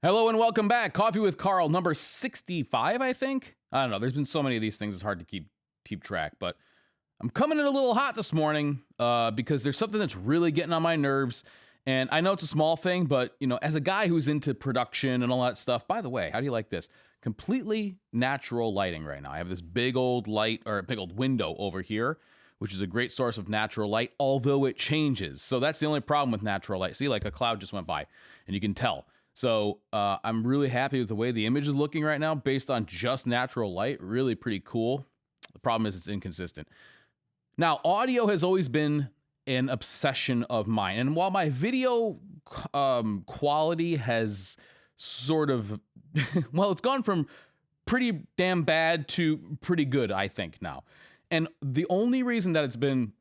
Hello and welcome back. Coffee with Carl, number 65, I think. I don't know. There's been so many of these things, it's hard to keep track. But I'm coming in a little hot this morning because there's something that's really getting on my nerves. And I know it's a small thing, but as a guy who's into production and all that stuff, by the way, how do you like this? Completely natural lighting right now. I have this big old light, or a big old window over here, which is a great source of natural light, although it changes. So that's the only problem with natural light. See, like a cloud just went by and you can tell. So I'm really happy with the way the image is looking right now based on just natural light. Really pretty cool. The problem is it's inconsistent. Now, audio has always been an obsession of mine. And while my video quality has sort of, well, it's gone from pretty damn bad to pretty good, I think, now. And the only reason that it's been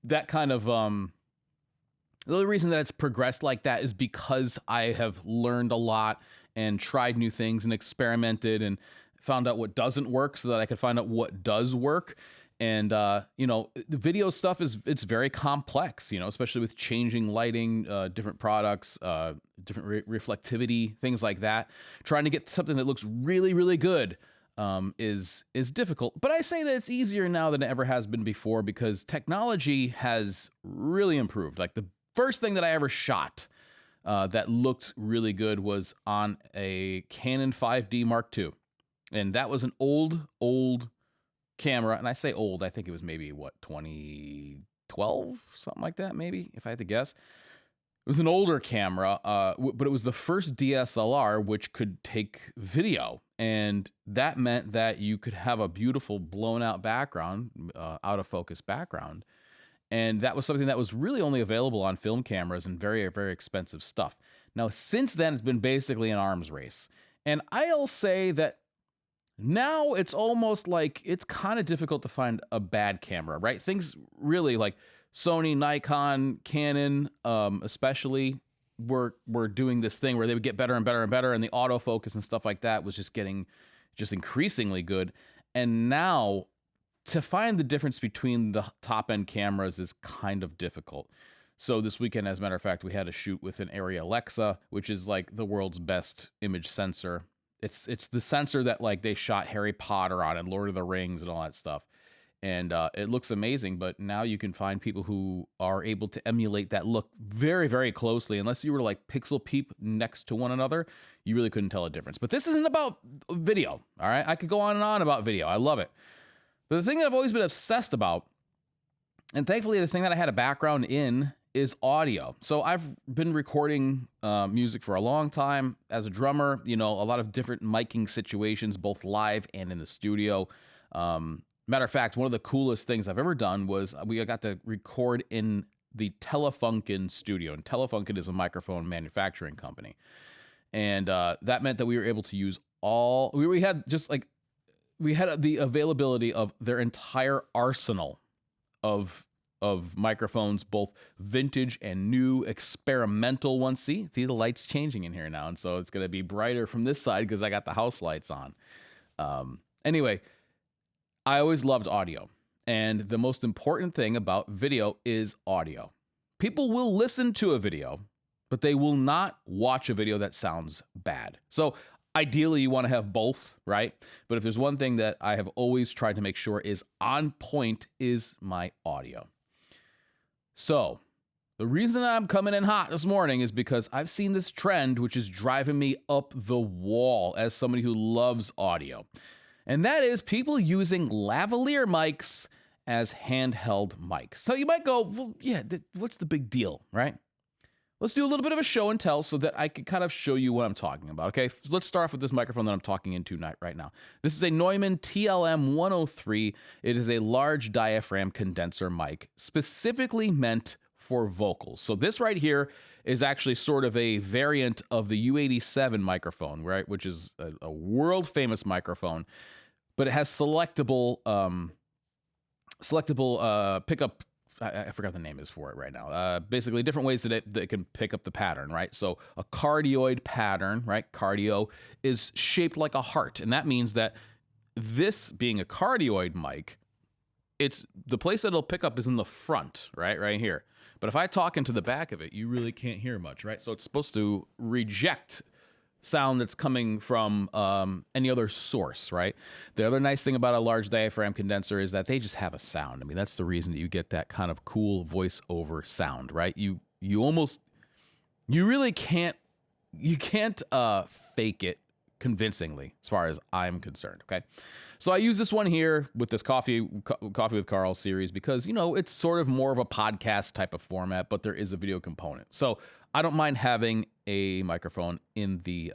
that kind of... the only reason that it's progressed like that is because I have learned a lot and tried new things and experimented and found out what doesn't work so that I could find out what does work. And, the video stuff it's very complex, especially with changing lighting, different products, different reflectivity, things like that. Trying to get something that looks really, really good is difficult. But I say that it's easier now than it ever has been before because technology has really improved. Like the first thing that I ever shot that looked really good was on a Canon 5D Mark II. And that was an old camera. And I say old, I think it was maybe, 2012? Something like that, maybe, if I had to guess. It was an older camera, but it was the first DSLR which could take video. And that meant that you could have a beautiful blown out background, out of focus background. And that was something that was really only available on film cameras and very, very expensive stuff. Now, since then, it's been basically an arms race. And I'll say that now it's almost like it's kind of difficult to find a bad camera, right? Things really like Sony, Nikon, Canon, especially were doing this thing where they would get better and better and better. And the autofocus and stuff like that was just getting increasingly good. And now, to find the difference between the top-end cameras is kind of difficult. So this weekend, as a matter of fact, we had a shoot with an Arri Alexa, which is like the world's best image sensor. It's the sensor that like they shot Harry Potter on and Lord of the Rings and all that stuff. And it looks amazing, but now you can find people who are able to emulate that look very, very closely. Unless you were to like pixel peep next to one another, you really couldn't tell a difference. But this isn't about video, all right? I could go on and on about video. I love it. But the thing that I've always been obsessed about, and thankfully the thing that I had a background in, is audio. So I've been recording music for a long time as a drummer, a lot of different miking situations, both live and in the studio. Matter of fact, one of the coolest things I've ever done was we got to record in the Telefunken studio. And Telefunken is a microphone manufacturing company. And that meant that we were able to use we had the availability of their entire arsenal of microphones, both vintage and new experimental ones. See the light's changing in here now. And so it's going to be brighter from this side because I got the house lights on. Anyway, I always loved audio. And the most important thing about video is audio. People will listen to a video, but they will not watch a video that sounds bad. So ideally, you want to have both, right? But if there's one thing that I have always tried to make sure is on point is my audio. So the reason that I'm coming in hot this morning is because I've seen this trend, which is driving me up the wall as somebody who loves audio. And that is people using lavalier mics as handheld mics. So you might go, well, yeah, what's the big deal, right? Let's do a little bit of a show and tell so that I can kind of show you what I'm talking about, okay? Let's start off with this microphone that I'm talking into right now. This is a Neumann TLM 103. It is a large diaphragm condenser mic, specifically meant for vocals. So this right here is actually sort of a variant of the U87 microphone, right? Which is a world-famous microphone, but it has selectable pickup. I forgot the name is for it right now. Basically, different ways that it can pick up the pattern, right? So a cardioid pattern, right? Cardio is shaped like a heart. And that means that this being a cardioid mic, it's the place that it'll pick up is in the front, right here. But if I talk into the back of it, you really can't hear much, right? So it's supposed to reject sound that's coming from any other source, right? The other nice thing about a large diaphragm condenser is that they just have a sound. I mean, that's the reason that you get that kind of cool voiceover sound, right? You really can't fake it convincingly, as far as I'm concerned. Okay, so I use this one here with this coffee with Carl series because, you know, it's sort of more of a podcast type of format, but there is a video component. So I don't mind having a microphone in the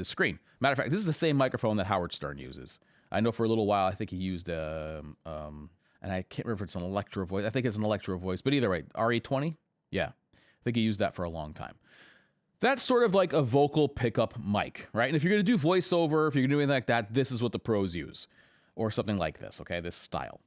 screen. Matter of fact, this is the same microphone that Howard Stern uses. I know for a little while, I think he used and I can't remember if it's an Electro Voice. I think it's an Electro Voice, but either way, RE20. Yeah, I think he used that for a long time. That's sort of like a vocal pickup mic, right? And if you're going to do voiceover, if you're going to do anything like that, this is what the pros use, or something like this, okay? This style.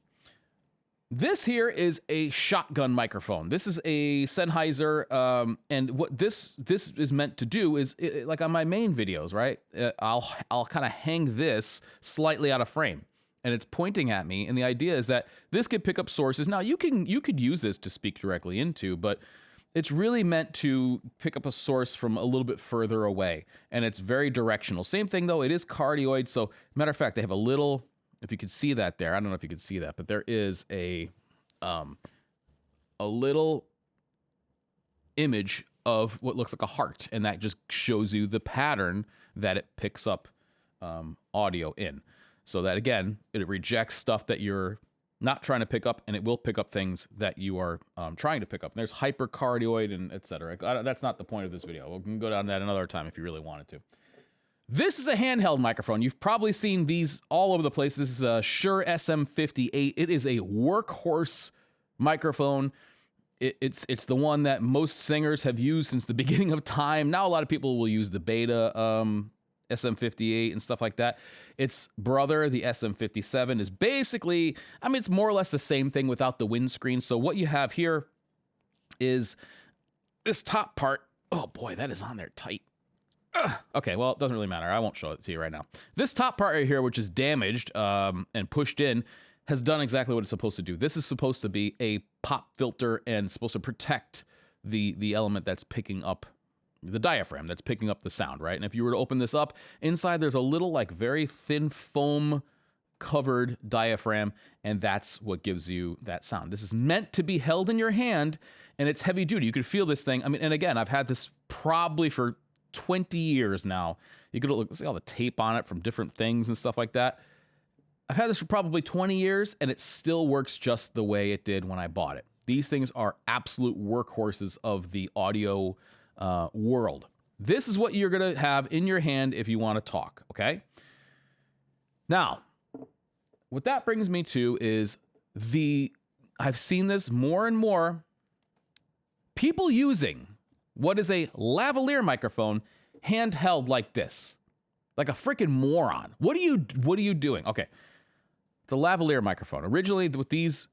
This here is a shotgun microphone. This is a Sennheiser, and what this is meant to do is, like on my main videos, right? I'll kind of hang this slightly out of frame, and it's pointing at me. And the idea is that this could pick up sources. Now you could use this to speak directly into, but it's really meant to pick up a source from a little bit further away, and it's very directional. Same thing though, it is cardioid. So matter of fact, they have a little. If you could see that there, I don't know if you could see that, but there is a little image of what looks like a heart, and that just shows you the pattern that it picks up audio in. So that, again, it rejects stuff that you're not trying to pick up, and it will pick up things that you are trying to pick up. And there's hypercardioid and et cetera. That's not the point of this video. We can go down that another time if you really wanted to. This is a handheld microphone. You've probably seen these all over the place. This is a Shure SM58. It is a workhorse microphone. It's the one that most singers have used since the beginning of time. Now a lot of people will use the Beta SM58 and stuff like that. Its brother, the SM57, is basically, I mean, it's more or less the same thing without the windscreen. So what you have here is this top part. Oh boy, that is on there tight. Okay, well, it doesn't really matter. I won't show it to you right now. This top part right here, which is damaged and pushed in, has done exactly what it's supposed to do. This is supposed to be a pop filter and supposed to protect the element that's picking up the diaphragm, that's picking up the sound, right? And if you were to open this up, inside there's a little, like, very thin foam covered diaphragm, and that's what gives you that sound. This is meant to be held in your hand, and it's heavy duty. You can feel this thing. I mean, and again, I've had this probably for 20 years now. You could look, see all the tape on it from different things and stuff like that. I've had this for probably 20 years, and it still works just the way it did when I bought it. These things are absolute workhorses of the audio world. This is what you're going to have in your hand if you want to talk, okay? Now, what that brings me to is I've seen this more and more, people using what is a lavalier microphone handheld like this, like a freaking moron. What are you doing? Okay, it's a lavalier microphone. Originally, what these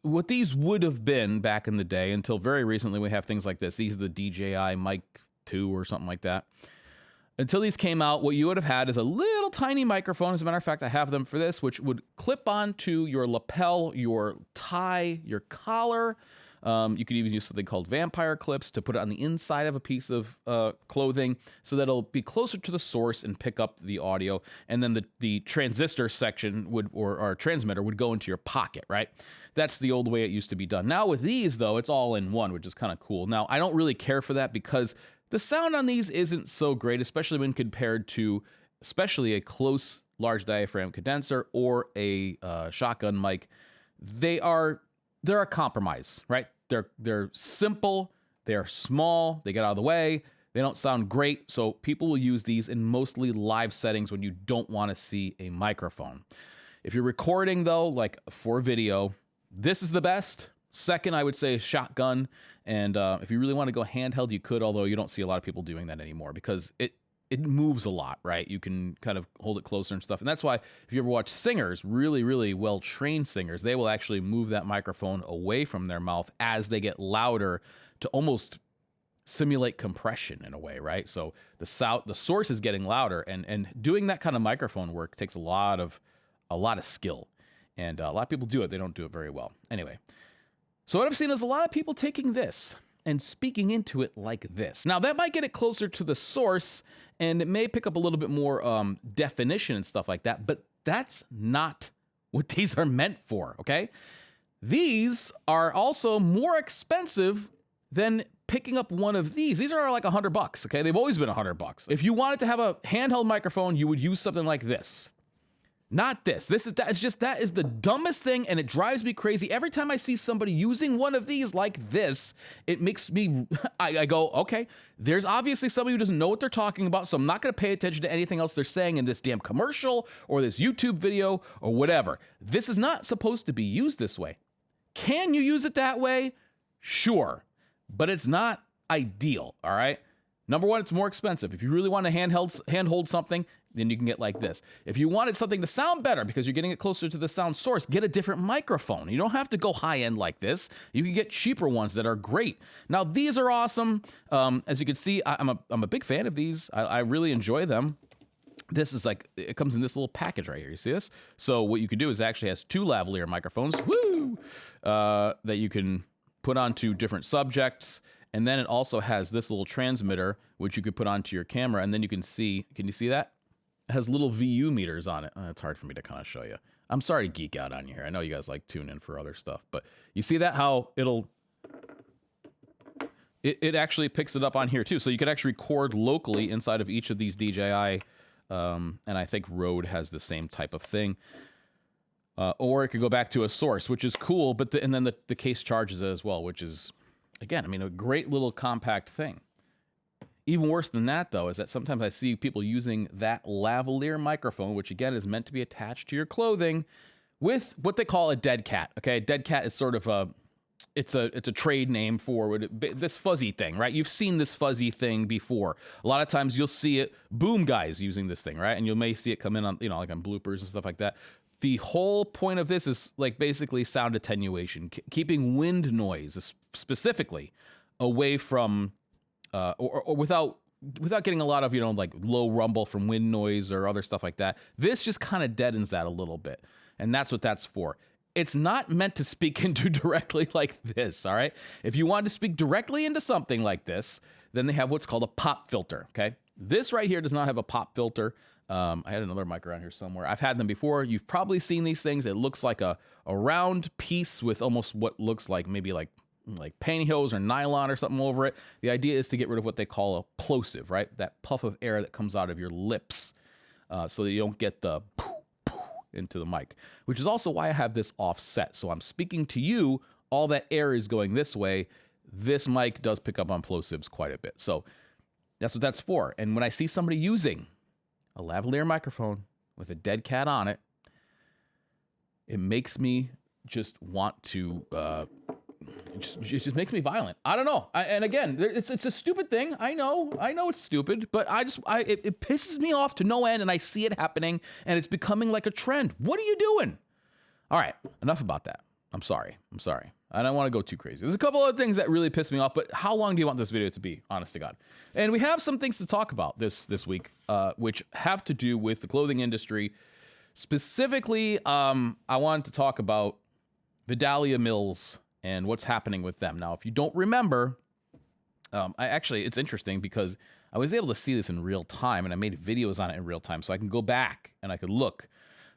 would have been back in the day, until very recently, we have things like this. These are the DJI Mic 2 or something like that. Until these came out, what you would have had is a little tiny microphone. As a matter of fact, I have them for this, which would clip onto your lapel, your tie, your collar. You could even use something called vampire clips to put it on the inside of a piece of clothing so that it'll be closer to the source and pick up the audio. And then the transistor section or transmitter would go into your pocket, right? That's the old way it used to be done. Now with these, though, it's all in one, which is kind of cool. Now, I don't really care for that because the sound on these isn't so great, especially when compared to a close large diaphragm condenser or a shotgun mic. They're a compromise, right? They're simple, they are small, they get out of the way, they don't sound great, so people will use these in mostly live settings when you don't want to see a microphone. If you're recording, though, like for video, this is the best. Second, I would say shotgun, and if you really want to go handheld, you could, although you don't see a lot of people doing that anymore because it moves a lot, right? You can kind of hold it closer and stuff. And that's why if you ever watch singers, really, really well-trained singers, they will actually move that microphone away from their mouth as they get louder to almost simulate compression in a way, right? So the source is getting louder, and doing that kind of microphone work takes a lot of skill. And a lot of people do it. They don't do it very well. Anyway, so what I've seen is a lot of people taking this and speaking into it like this. Now, that might get it closer to the source, and it may pick up a little bit more definition and stuff like that, but that's not what these are meant for, okay? These are also more expensive than picking up one of these. These are like $100, okay? They've always been $100. If you wanted to have a handheld microphone, you would use something like this. Not this. That is the dumbest thing, and it drives me crazy. Every time I see somebody using one of these like this, it makes me, I go, okay, there's obviously somebody who doesn't know what they're talking about, so I'm not gonna pay attention to anything else they're saying in this damn commercial or this YouTube video or whatever. This is not supposed to be used this way. Can you use it that way? Sure, but it's not ideal, all right? Number one, it's more expensive. If you really want to handhold something, then you can get like this. If you wanted something to sound better because you're getting it closer to the sound source, get a different microphone. You don't have to go high end like this. You can get cheaper ones that are great. Now, these are awesome. As you can see, I'm a big fan of these. I really enjoy them. This is like, it comes in this little package right here. You see this? So what you can do is it actually has two lavalier microphones, that you can put onto different subjects. And then it also has this little transmitter, which you could put onto your camera. And then you can see, can you see that? It has little VU meters on it. It's hard for me to kind of show you. I'm sorry to geek out on you here. I know you guys like tune in for other stuff, but you see that how it actually picks it up on here too. So you could actually record locally inside of each of these DJI, and I think Rode has the same type of thing. Or it could go back to a source, which is cool, but and then the case charges it as well, which is, again, I mean, a great little compact thing. Even worse than that, though, is that sometimes I see people using that lavalier microphone, which again is meant to be attached to your clothing, with what they call a dead cat. Okay, dead cat is sort of it's a trade name for this fuzzy thing, right? You've seen this fuzzy thing before. A lot of times you'll see it, boom guys using this thing, right? And you may see it come in on, like on bloopers and stuff like that. The whole point of this is like basically sound attenuation, keeping wind noise specifically away from, or without getting a lot of, like low rumble from wind noise or other stuff like that. This just kind of deadens that a little bit. And that's what that's for. It's not meant to speak into directly like this, all right? If you want to speak directly into something like this, then they have what's called a pop filter, okay? This right here does not have a pop filter. I had another mic around here somewhere. I've had them before. You've probably seen these things. It looks like a round piece with almost what looks like maybe like pantyhose or nylon or something over it. The idea is to get rid of what they call a plosive, right? That puff of air that comes out of your lips, so that you don't get the poof, poof into the mic, which is also why I have this offset. So I'm speaking to you, all that air is going this way. This mic does pick up on plosives quite a bit. So that's what that's for. And when I see somebody using a lavalier microphone with a dead cat on it, it makes me just want to, it just makes me violent. I don't know. And again, it's a stupid thing. I know it's stupid, but it pisses me off to no end, and I see it happening, and it's becoming like a trend. What are you doing? All right, enough about that. I'm sorry. I don't want to go too crazy. There's a couple other things that really piss me off, but how long do you want this video to be, honest to God? And we have some things to talk about this week, which have to do with the clothing industry. Specifically, I wanted to talk about Vidalia Mills and what's happening with them. Now, if you don't remember, it's interesting because I was able to see this in real time, and I made videos on it in real time, so I can go back and I could look.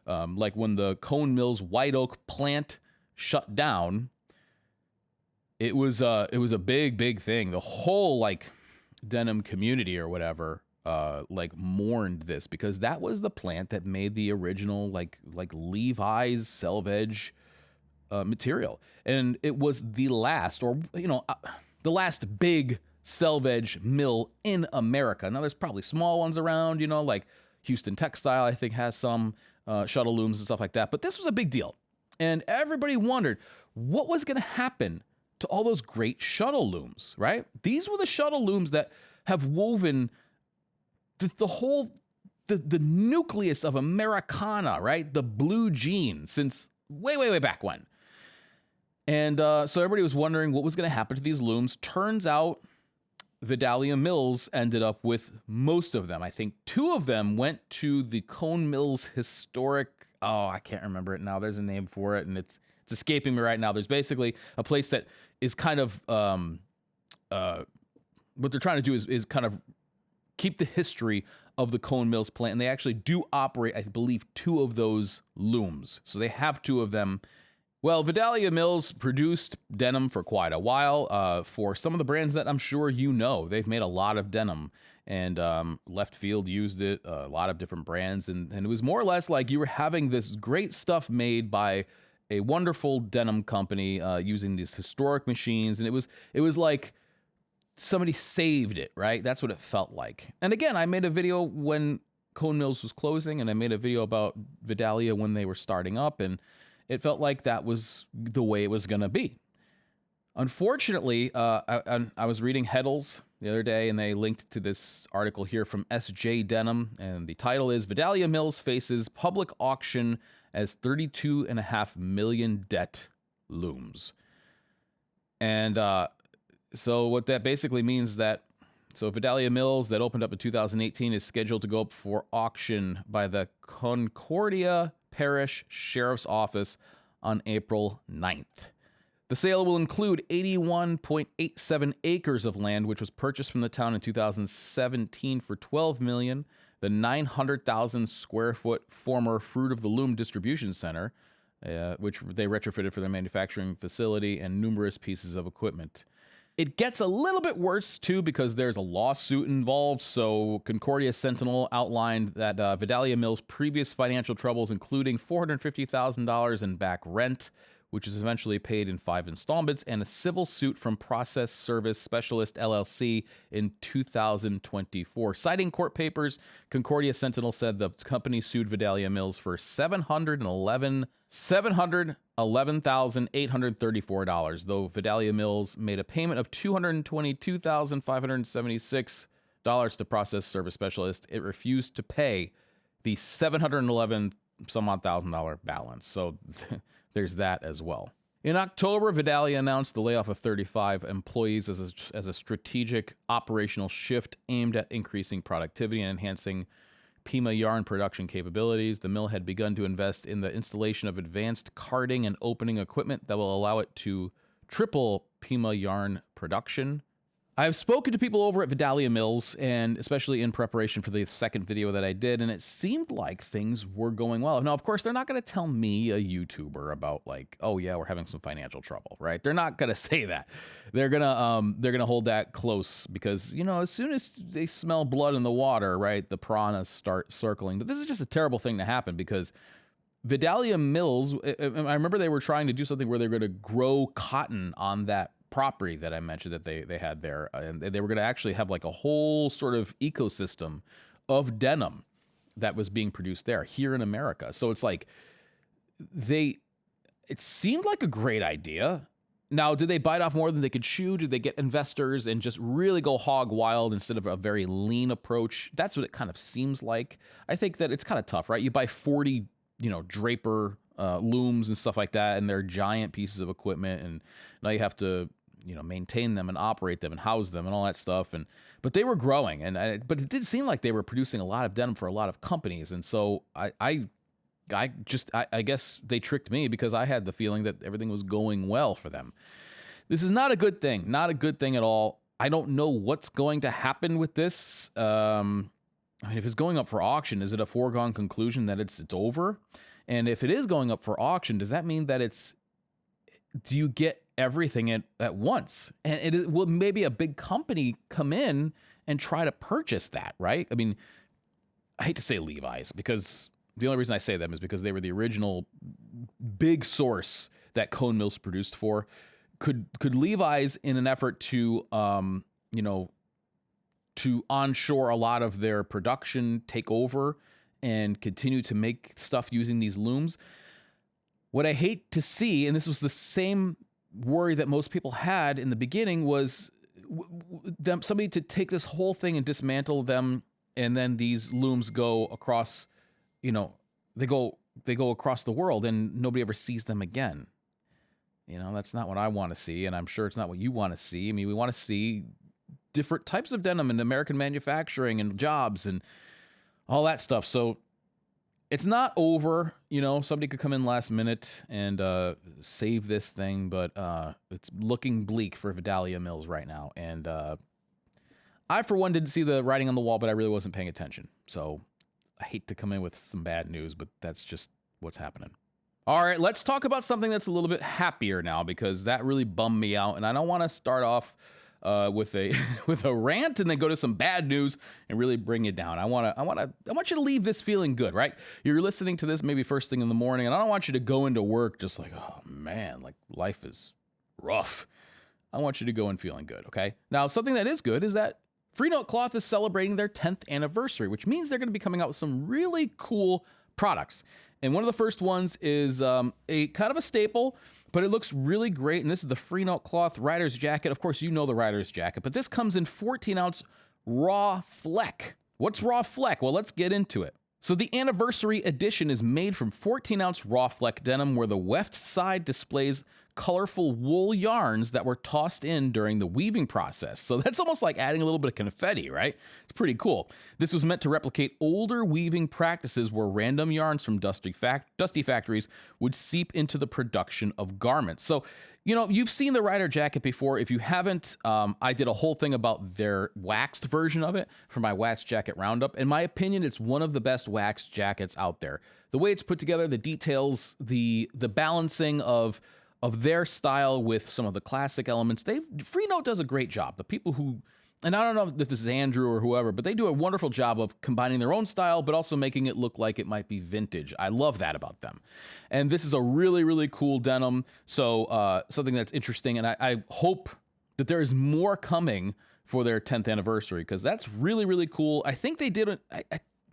Like when the Cone Mills White Oak plant shut down, it was a big thing. The whole denim community or whatever mourned this, because that was the plant that made the original like Levi's selvedge material, and it was the last, the last big selvedge mill in America. Now there's probably small ones around, like Houston Textile I think has some shuttle looms and stuff like that, but this was a big deal, and everybody wondered what was going to happen to all those great shuttle looms, right? These were the shuttle looms that have woven the whole, the nucleus of Americana, right? The blue jean since way back when. And so everybody was wondering what was going to happen to these looms. Turns out Vidalia Mills ended up with most of them. I think 2 of them went to the Cone Mills historic, I can't remember it now. There's a name for it, and it's escaping me right now. There's basically a place that is kind of what they're trying to do is kind of keep the history of the Cone Mills plant. And they actually do operate, I believe, 2 of those looms. So they have 2 of them. Well, Vidalia Mills produced denim for quite a while for some of the brands that I'm sure you know. They've made a lot of denim, and Left Field used it, a lot of different brands. And it was more or less like you were having this great stuff made by a wonderful denim company using these historic machines. And it was like somebody saved it, right? That's what it felt like. And again, I made a video when Cone Mills was closing, and I made a video about Vidalia when they were starting up, and it felt like that was the way it was going to be. Unfortunately, I was reading Heddles the other day, and they linked to this article here from SJ Denim, and the title is Vidalia Mills faces public auction as 32.5 million debt looms. And so what that basically means is that Vidalia Mills that opened up in 2018 is scheduled to go up for auction by the Concordia Parish Sheriff's Office on April 9th. The sale will include 81.87 acres of land, which was purchased from the town in 2017 for $12 million. The 900,000 square foot former Fruit of the Loom distribution center, which they retrofitted for their manufacturing facility, and numerous pieces of equipment. It gets a little bit worse, too, because there's a lawsuit involved. So Concordia Sentinel outlined that Vidalia Mills' previous financial troubles, including $450,000 in back rent, which is eventually paid in 5 installments, and a civil suit from Process Service Specialist LLC in 2024. Citing court papers, Concordia Sentinel said the company sued Vidalia Mills for $711,834, though Vidalia Mills made a payment of $222,576 to Process Service Specialist. It refused to pay the $711 some odd $1,000 balance. So there's that as well. In October, Vidalia announced the layoff of 35 employees as a strategic operational shift aimed at increasing productivity and enhancing Pima yarn production capabilities. The mill had begun to invest in the installation of advanced carding and opening equipment that will allow it to triple Pima yarn production. I've spoken to people over at Vidalia Mills, and especially in preparation for the second video that I did, and it seemed like things were going well. Now, of course, they're not going to tell me, a YouTuber, about like, oh yeah, we're having some financial trouble, right? They're not going to say that. They're gonna hold that close because, you know, as soon as they smell blood in the water, right, the piranhas start circling. But this is just a terrible thing to happen because Vidalia Mills, I remember they were trying to do something where they're going to grow cotton on that property that I mentioned that they had there, and they were going to actually have like a whole sort of ecosystem of denim that was being produced there here in America. So it's like it seemed like a great idea. Now, did they bite off more than they could chew? Did they get investors and just really go hog wild instead of a very lean approach? That's what it kind of seems like. I think that it's kind of tough, right? You buy 40, Draper looms and stuff like that, and they're giant pieces of equipment, and now you have to maintain them and operate them and house them and all that stuff. But they were growing, but it did seem like they were producing a lot of denim for a lot of companies. And so I guess they tricked me because I had the feeling that everything was going well for them. This is not a good thing, not a good thing at all. I don't know what's going to happen with this. If it's going up for auction, is it a foregone conclusion that it's over? And if it is going up for auction, does that mean that do you get everything at once? And will maybe a big company come in and try to purchase that, right? I mean, I hate to say Levi's because the only reason I say them is because they were the original big source that Cone Mills produced for. Could Levi's, in an effort to, to onshore a lot of their production, take over and continue to make stuff using these looms? What I hate to see, and this was the same worry that most people had in the beginning, was somebody to take this whole thing and dismantle them, and then these looms go across, they go across the world and nobody ever sees them again. That's not what I want to see, and I'm sure it's not what you want to see. I mean, we want to see different types of denim and American manufacturing and jobs and all that stuff. So it's not over. You know, somebody could come in last minute and save this thing, but it's looking bleak for Vidalia Mills right now. And I, for one, didn't see the writing on the wall, but I really wasn't paying attention. So I hate to come in with some bad news, but that's just what's happening. All right, let's talk about something that's a little bit happier now, because that really bummed me out, and I don't want to start off with a with a rant and then go to some bad news and really bring you down. I want you to leave this feeling good, right? You're listening to this maybe first thing in the morning, and I don't want you to go into work just like, oh man, like life is rough. I want you to go in feeling good, okay? Now, something that is good is that Freenote Cloth is celebrating their 10th anniversary, which means they're going to be coming out with some really cool products. And one of the first ones is a kind of a staple, but it looks really great. And this is the Freenote Cloth Rider's Jacket. Of course, you know the Rider's Jacket, but this comes in 14-ounce raw fleck. What's raw fleck? Well, let's get into it. So the anniversary edition is made from 14-ounce raw fleck denim, where the weft side displays colorful wool yarns that were tossed in during the weaving process. So that's almost like adding a little bit of confetti, right? It's pretty cool. This was meant to replicate older weaving practices where random yarns from dusty factories would seep into the production of garments. So, you know, you've seen the Rider Jacket before. If you haven't, I did a whole thing about their waxed version of it for my Wax Jacket Roundup. In my opinion, it's one of the best waxed jackets out there. The way it's put together, the details, the balancing of their style with some of the classic elements. Freenote does a great job. The people who, and I don't know if this is Andrew or whoever, but they do a wonderful job of combining their own style, but also making it look like it might be vintage. I love that about them. And this is a really, really cool denim. So something that's interesting. And I hope that there is more coming for their 10th anniversary, because that's really, really cool. I think they did,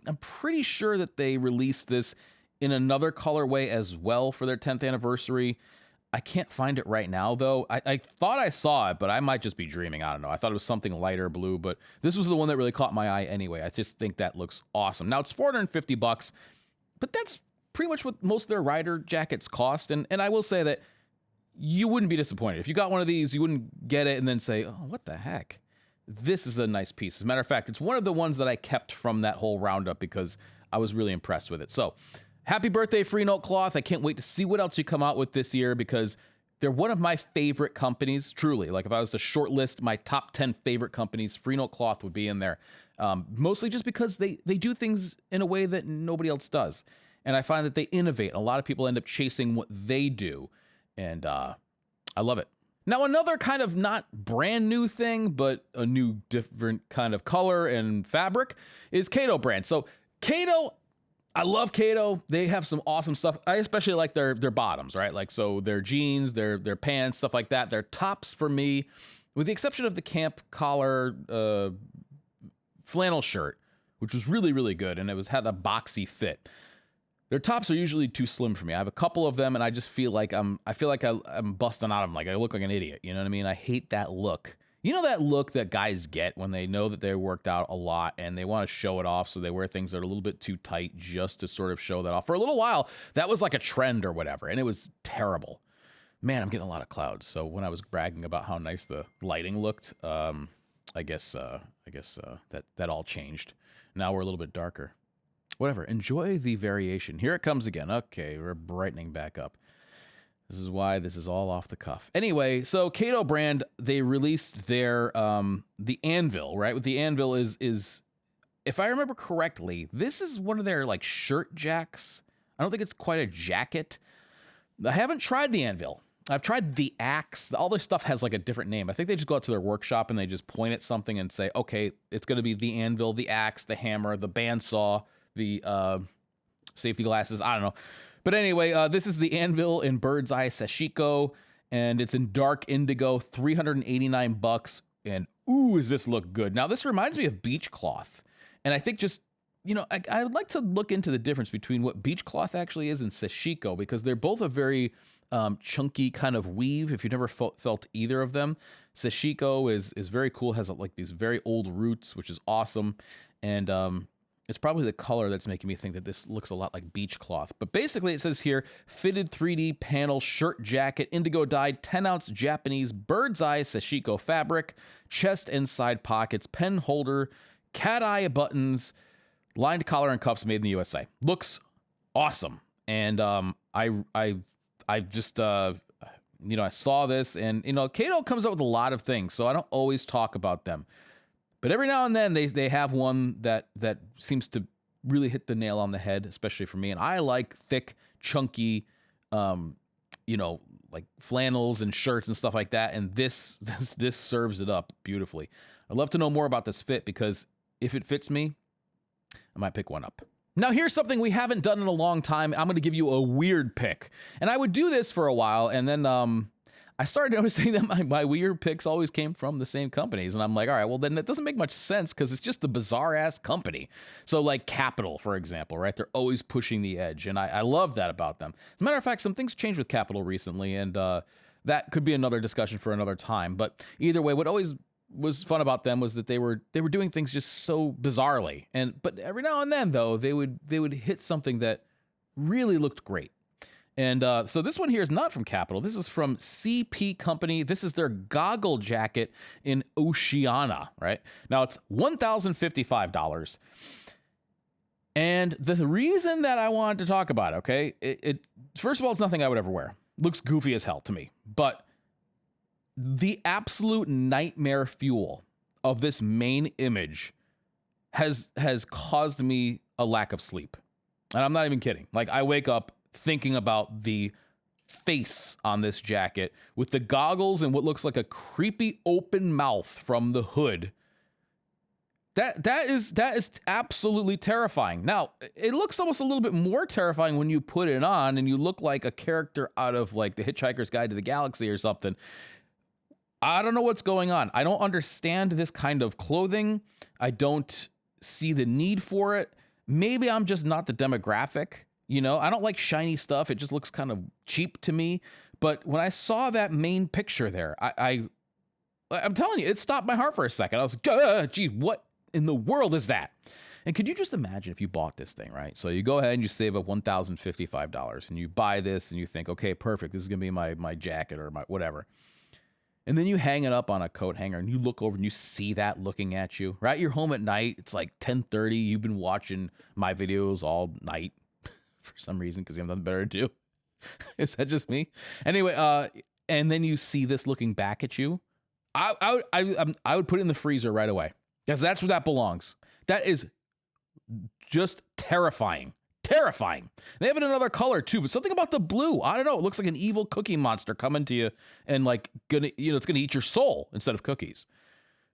I'm pretty sure that they released this in another colorway as well for their 10th anniversary. I can't find it right now, though. I thought I saw it, but I might just be dreaming. I don't know. I thought it was something lighter blue, but this was the one that really caught my eye anyway. I just think that looks awesome. Now, it's $450, but that's pretty much what most of their Rider jackets cost. And I will say that you wouldn't be disappointed. If you got one of these, you wouldn't get it and then say, oh, what the heck? This is a nice piece. As a matter of fact, it's one of the ones that I kept from that whole roundup because I was really impressed with it. So, happy birthday, Freenote Cloth. I can't wait to see what else you come out with this year, because they're one of my favorite companies, truly. Like if I was to shortlist my top 10 favorite companies, Freenote Cloth would be in there. Mostly just because they do things in a way that nobody else does. And I find that they innovate. A lot of people end up chasing what they do. And I love it. Now, another kind of not brand new thing, but a new different kind of color and fabric is Cato brand. So Cato, I love Cato. They have some awesome stuff. I especially like their bottoms, right? Like, so their jeans, their pants, stuff like that. Their tops, for me, with the exception of the camp collar flannel shirt, which was really, really good, and had a boxy fit. Their tops are usually too slim for me. I have a couple of them, and I just feel like I'm busting out of them. Like I look like an idiot. You know what I mean? I hate that look. You know that look that guys get when they know that they worked out a lot and they want to show it off, so they wear things that are a little bit too tight just to sort of show that off. For a little while, that was like a trend or whatever, and it was terrible. Man, I'm getting a lot of clouds. So when I was bragging about how nice the lighting looked, I guess that all changed. Now we're a little bit darker. Whatever. Enjoy the variation. Here it comes again. Okay, we're brightening back up. This is why this is all off the cuff. Anyway, so Cato brand, they released their the Anvil, right? With the Anvil is, if I remember correctly, this is one of their like shirt jacks. I don't think it's quite a jacket. I haven't tried the Anvil. I've tried the Axe. All this stuff has like a different name. I think they just go out to their workshop and they just point at something and say, okay, it's going to be the Anvil, the Axe, the hammer, the bandsaw, the safety glasses. I don't know. But anyway, this is the Anvil in Bird's Eye Sashiko, and it's in dark indigo, $389. And ooh, does this look good. Now, this reminds me of beach cloth. And I think just, you know, I would like to look into the difference between what beach cloth actually is and Sashiko, because they're both a very chunky kind of weave, if you've never felt either of them. Sashiko is very cool, has like these very old roots, which is awesome. And it's probably the color that's making me think that this looks a lot like beach cloth. But basically it says here, fitted 3D panel shirt jacket, indigo dyed, 10-ounce Japanese bird's eye Sashiko fabric, chest and side pockets, pen holder, cat eye buttons, lined collar and cuffs made in the USA. Looks awesome. And I just I saw this, and Cato comes up with a lot of things, so I don't always talk about them. But every now and then they have one that seems to really hit the nail on the head, especially for me. And I like thick, chunky, like flannels and shirts and stuff like that. And this serves it up beautifully. I'd love to know more about this fit, because if it fits me, I might pick one up. Now, here's something we haven't done in a long time. I'm going to give you a weird pick. And I would do this for a while, and then I started noticing that my weird picks always came from the same companies. And I'm like, all right, well, then that doesn't make much sense, because it's just a bizarre-ass company. So, like Capital, for example, right? They're always pushing the edge, and I love that about them. As a matter of fact, some things changed with Capital recently, and that could be another discussion for another time. But either way, what always was fun about them was that they were doing things just so bizarrely. But every now and then, though, they would hit something that really looked great. And so this one here is not from Capital. This is from CP Company. This is their goggle jacket in Oceana, right? Now it's $1,055. And the reason that I wanted to talk about it, okay, it first of all, it's nothing I would ever wear. Looks goofy as hell to me. But the absolute nightmare fuel of this main image has caused me a lack of sleep. And I'm not even kidding. Like, I wake up thinking about the face on this jacket with the goggles and what looks like a creepy open mouth from the hood. That is absolutely terrifying. Now, it looks almost a little bit more terrifying when you put it on and you look like a character out of like The Hitchhiker's Guide to the Galaxy or something. I don't know what's going on. I don't understand this kind of clothing. I don't see the need for it. Maybe I'm just not the demographic. I don't like shiny stuff. It just looks kind of cheap to me. But when I saw that main picture there, I'm telling you, it stopped my heart for a second. I was like, gee, what in the world is that? And could you just imagine if you bought this thing, right? So you go ahead and you save up $1,055 and you buy this and you think, okay, perfect. This is going to be my jacket or my whatever. And then you hang it up on a coat hanger and you look over and you see that looking at you, right? You're home at night. It's like 10:30. You've been watching my videos all night for some reason because you have nothing better to do. Is that just me? Anyway, and then you see this looking back at you. I would put it in the freezer right away, because that's where that belongs. That is just terrifying. Terrifying. They have it in another color too, but something about the blue, I don't know. It looks like an evil cookie monster coming to you and like it's gonna eat your soul instead of cookies,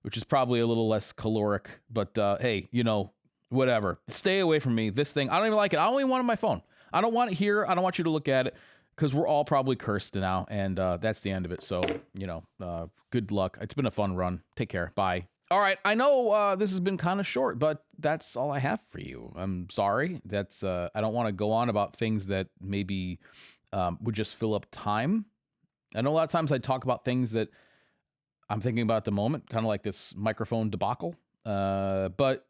which is probably a little less caloric. But hey, whatever. Stay away from me. This thing, I don't even like it. I don't even want it on my phone. I don't want it here. I don't want you to look at it, because we're all probably cursed now, and that's the end of it. So good luck. It's been a fun run. Take care. Bye. All right, I know this has been kind of short, but that's all I have for you. I'm sorry. That's I don't want to go on about things that maybe would just fill up time. I know a lot of times I talk about things that I'm thinking about at the moment, kind of like this microphone debacle. But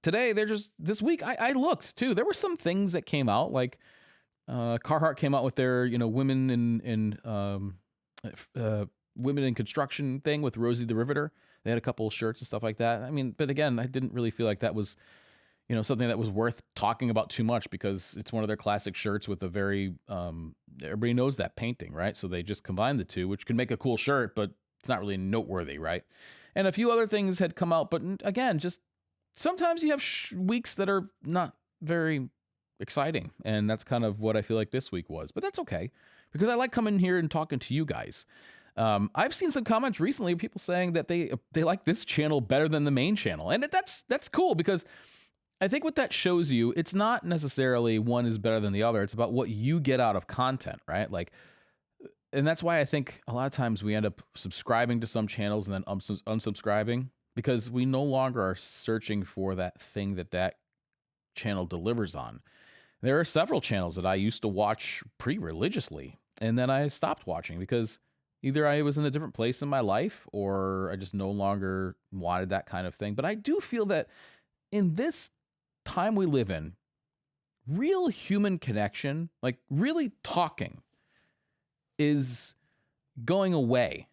today, this week, I looked too. There were some things that came out, like Carhartt came out with their women in construction thing with Rosie the Riveter. They had a couple of shirts and stuff like that. I mean, but again, I didn't really feel like that was, something that was worth talking about too much, because it's one of their classic shirts with a very, everybody knows that painting, right? So they just combined the two, which can make a cool shirt, but it's not really noteworthy, right? And a few other things had come out, but again, just sometimes you have weeks that are not very exciting. And that's kind of what I feel like this week was, but that's okay, because I like coming here and talking to you guys. I've seen some comments recently of people saying that they like this channel better than the main channel. And that's cool, because I think what that shows you, it's not necessarily one is better than the other. It's about what you get out of content, right? Like, and that's why I think a lot of times we end up subscribing to some channels and then unsubscribing, because we no longer are searching for that thing that channel delivers on. There are several channels that I used to watch pretty religiously, and then I stopped watching because either I was in a different place in my life or I just no longer wanted that kind of thing. But I do feel that in this time we live in, real human connection, like really talking, is going away,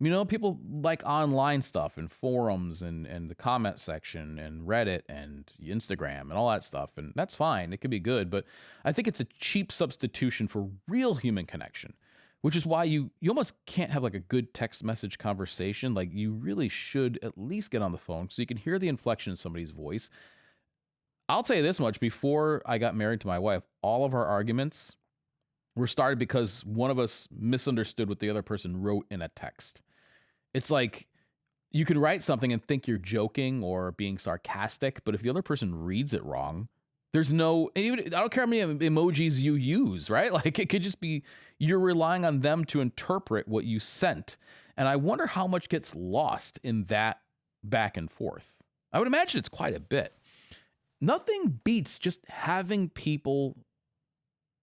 You know, people like online stuff and forums and the comment section and Reddit and Instagram and all that stuff. And that's fine. It could be good. But I think it's a cheap substitution for real human connection, which is why you almost can't have like a good text message conversation. Like you really should at least get on the phone so you can hear the inflection in somebody's voice. I'll tell you this much. Before I got married to my wife, all of our arguments were started because one of us misunderstood what the other person wrote in a text. It's like you could write something and think you're joking or being sarcastic, but if the other person reads it wrong, there's no, I don't care how many emojis you use, right? Like it could just be you're relying on them to interpret what you sent. And I wonder how much gets lost in that back and forth. I would imagine it's quite a bit. Nothing beats just having people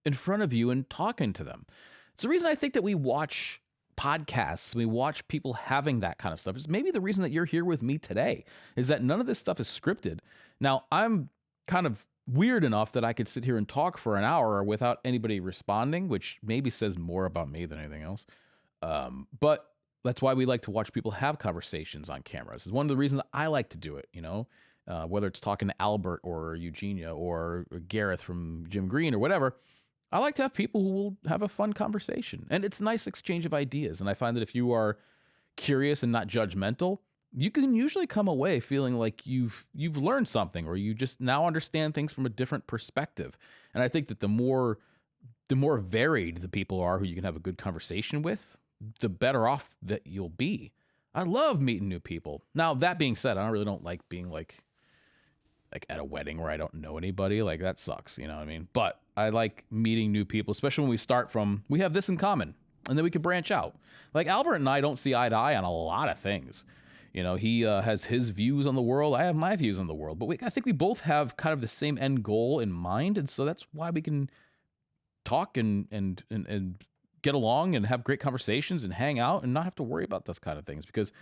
in front of you and talking to them. It's the reason I think that we watch podcasts, we watch people having that kind of stuff. It's maybe the reason that you're here with me today is that none of this stuff is scripted. Now, I'm kind of weird enough that I could sit here and talk for an hour without anybody responding, which maybe says more about me than anything else. But that's why we like to watch people have conversations on cameras. It's one of the reasons I like to do it, you know, whether it's talking to Albert or Eugenia or Gareth from Jim Green or whatever. I like to have people who will have a fun conversation, and it's a nice exchange of ideas. And I find that if you are curious and not judgmental, you can usually come away feeling like you've learned something, or you just now understand things from a different perspective. And I think that the more varied the people are who you can have a good conversation with, the better off that you'll be. I love meeting new people. Now, that being said, I really don't like being like at a wedding where I don't know anybody. Like that sucks, you know what I mean? But I like meeting new people, especially when we start from, we have this in common, and then we can branch out. Like Albert and I don't see eye to eye on a lot of things. You know, he has his views on the world. I have my views on the world, but I think we both have kind of the same end goal in mind. And so that's why we can talk and get along and have great conversations and hang out and not have to worry about those kind of things, because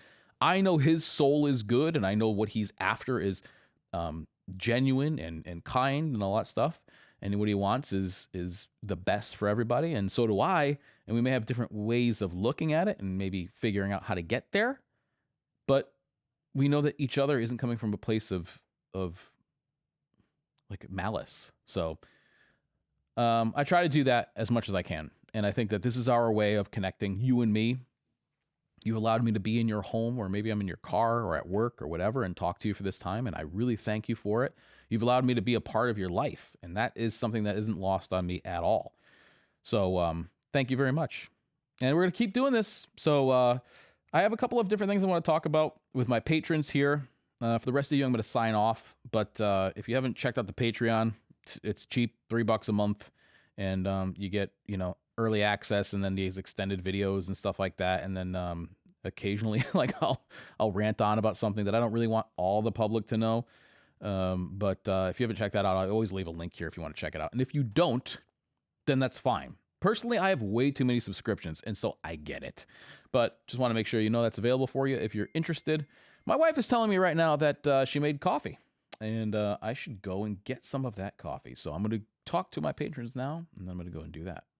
I know his soul is good and I know what he's after is genuine and kind and all that stuff. And what he wants is the best for everybody. And so do I. And we may have different ways of looking at it and maybe figuring out how to get there. But we know that each other isn't coming from a place of like malice. So I try to do that as much as I can. And I think that this is our way of connecting, you and me. You allowed me to be in your home, or maybe I'm in your car or at work or whatever, and talk to you for this time. And I really thank you for it. You've allowed me to be a part of your life. And that is something that isn't lost on me at all. So thank you very much. And we're going to keep doing this. So I have a couple of different things I want to talk about with my patrons here. For the rest of you, I'm going to sign off. But if you haven't checked out the Patreon, it's cheap, $3 a month. And you get, you know, early access and then these extended videos and stuff like that. And then occasionally, like I'll rant on about something that I don't really want all the public to know. But if you haven't checked that out, I always leave a link here if you want to check it out. And if you don't, then that's fine. Personally, I have way too many subscriptions, and so I get it. But just want to make sure you know that's available for you if you're interested. My wife is telling me right now that she made coffee, and I should go and get some of that coffee. So I'm going to talk to my patrons now, and then I'm going to go and do that.